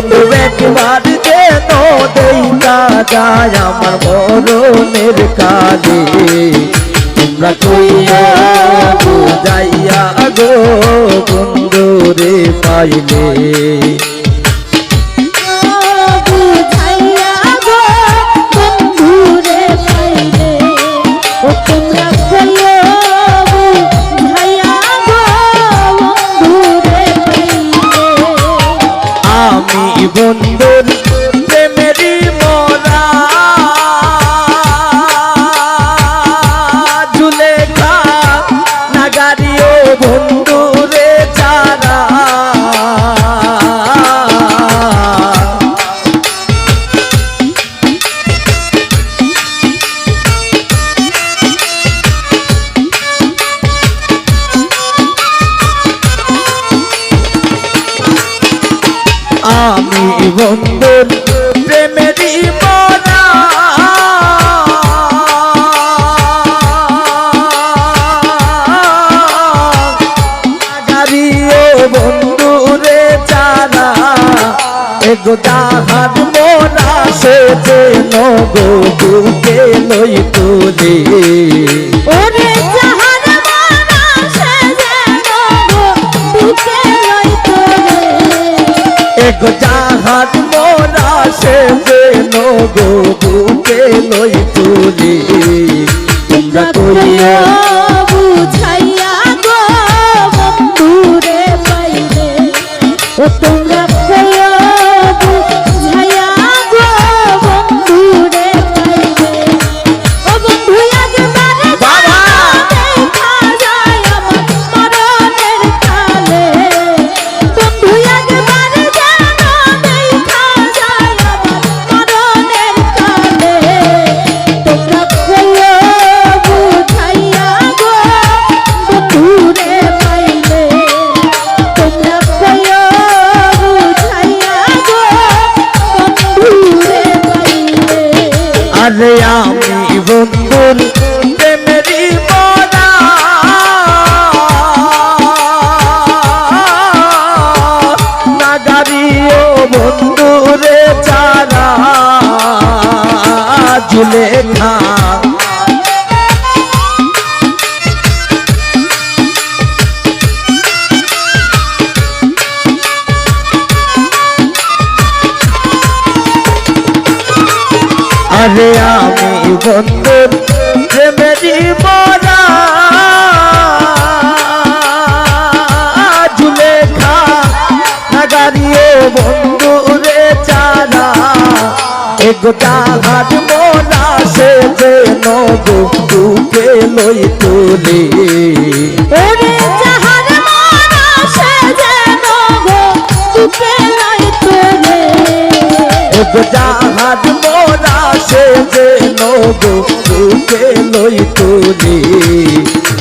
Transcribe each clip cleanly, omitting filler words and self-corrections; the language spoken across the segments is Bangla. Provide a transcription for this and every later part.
বন্ধু একবার যেন দেখা যায় আমার মরণের কালে তোমরা কইয়া বুঝাইয়া গো বন্ধু রে পাইলে বন্ধুর প্রেমেরই মরা জুলেখা নাগারিও বন্ধুরে যারা আমি বন্ধুর প্রেমেরই মরা গাড়িও বন্ধুরে যারা এগো যাহার মোরা সে যেন গো বুকে লই তুলে ওরে যাহার মোরা সে যেন গো বুকে লই তুলে এগো যাহার মোরা সে যেন গো বুকে লই তুলে তোমরা কইয়া বুঝাইয়া গো বন্ধুরে পাইলে ও তোমরা কইয়া বুঝাইয়া গো বন্ধুরে পাইলে ও বন্ধু একবার দেখা যায় আমার মরণের কালে বন্ধু একবার আরে আমি বন্ধুর প্রেমেরই মরা নাগারিও বন্ধুরে যারা জুলেখা আরে আমি বন্ধুর প্রেমেরই মরা জুলেখা নাগারিও বন্ধুরে যারা এগো যাহার মোরা সে যেন গো বুকে লই তুলে ওরে যাহার মোরা সে যেন গো বুকে লই তুলে এগো যাহার মোরা সে যেন গো বুকে লই তুলে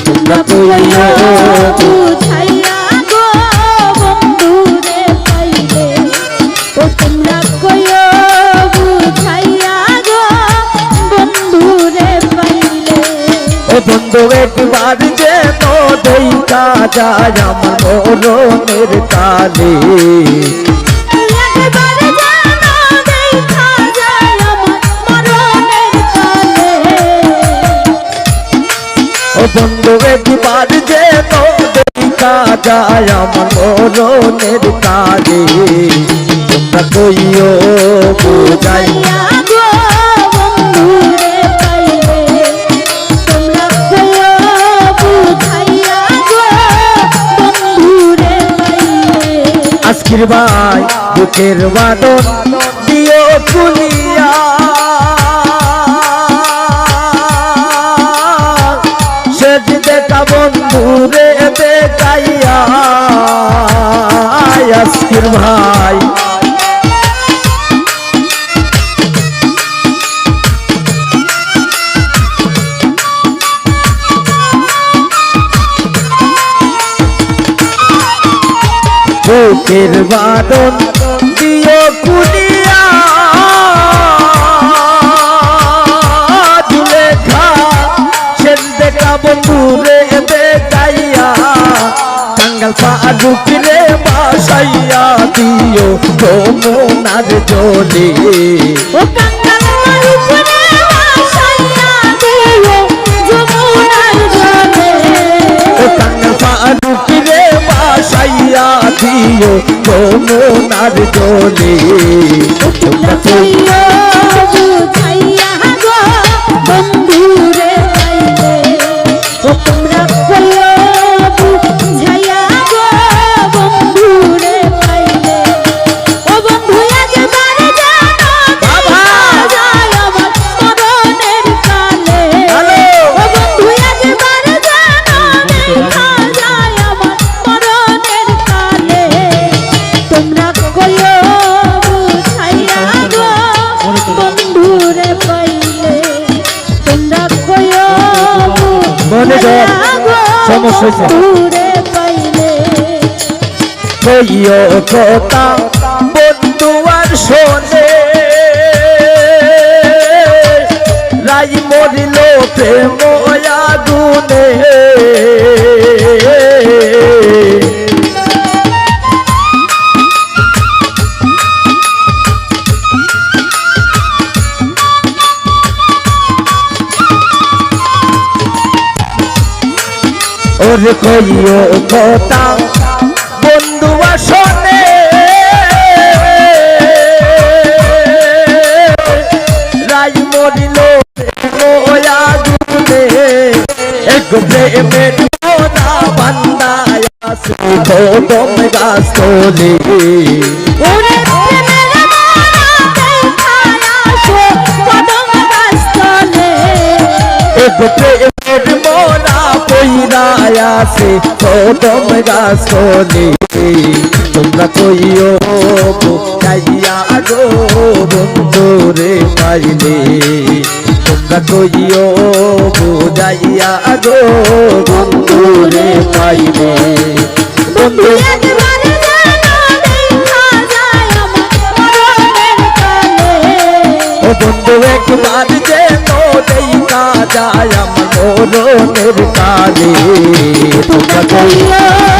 তোমরা কইয়া বুঝাইয়া গো বন্ধুরে পাইলে ও তোমরা কইয়া বুঝাইয়া গো বন্ধুরে পাইলে ও বন্ধু একবার যেন দেখা যায় আমার মরণের কালে বন্ধু একবার যেন দেখা যায় আমার মরণের কালে তোমরা কইও বুঝাইয়া গো বন্ধুরে পাইলে তোমরা কইও বুঝাইয়া গো বন্ধুরে পাইলে আজকের ভাই বুকের বাদন দিও খুলিয়া দেখা বন্ধুরে দেখাইয়া আজকের ভাই বুকের বাদন দিও খুলিয়া জুলেখা সেন দেখা বন্ধুরে দেখাইয়া কাঙ্গাল ফারুক রে বাসাইয়া দি দিও যমুনার জলে ও কাঙ্গাল উপরে ভাসাইয়া দিও যমুনার জলে ও কাঙ্গাল ফারুক রে বাসাইয়া দিও যমুনার জলে তোমরা কইও বুঝাইয়া গো বন্ধুরে পাইলে ও তোমরা কইও বুঝাইয়া গো বন্ধুরে পাইলে ও বন্ধু একবার জানো বাবা যায় আমার মরণের কালে ও বন্ধু একবার জানো দেখা যায় আমার মরণের কালে তোমরা কইও বুঝাইয়া গো বন্ধুরে পাইলে তোমরা কইও মনে কর সমস্যা হয়েছে বন্ধুরে পাইলে কইও কথা বন্ধু আর শোনে রাই মরিল প্রেম আগুনে ওরে কইও কথা বন্ধু আসনে রাই মরিল আগুনে এক প্রেমের মোনা বান্দায় আসে কদম গাছ তোলে ওরে প্রেমের মায়া দেখায় আসো কদম গাছ তলে এক প্রেমের মোনা পইরায় আসে কদম গাছ তোলে তোমরা কইও বুঝাইয়া গো বন্ধুরে পাইলে তোমরা কইও বুঝাইয়া গো বন্ধুরে পাইলে বন্ধু একবার জানো দেখা যায় আমার মরণের কালে ও বন্ধু একবার যেন দেখা যায় আমার মরণের কালে তোমরা কইও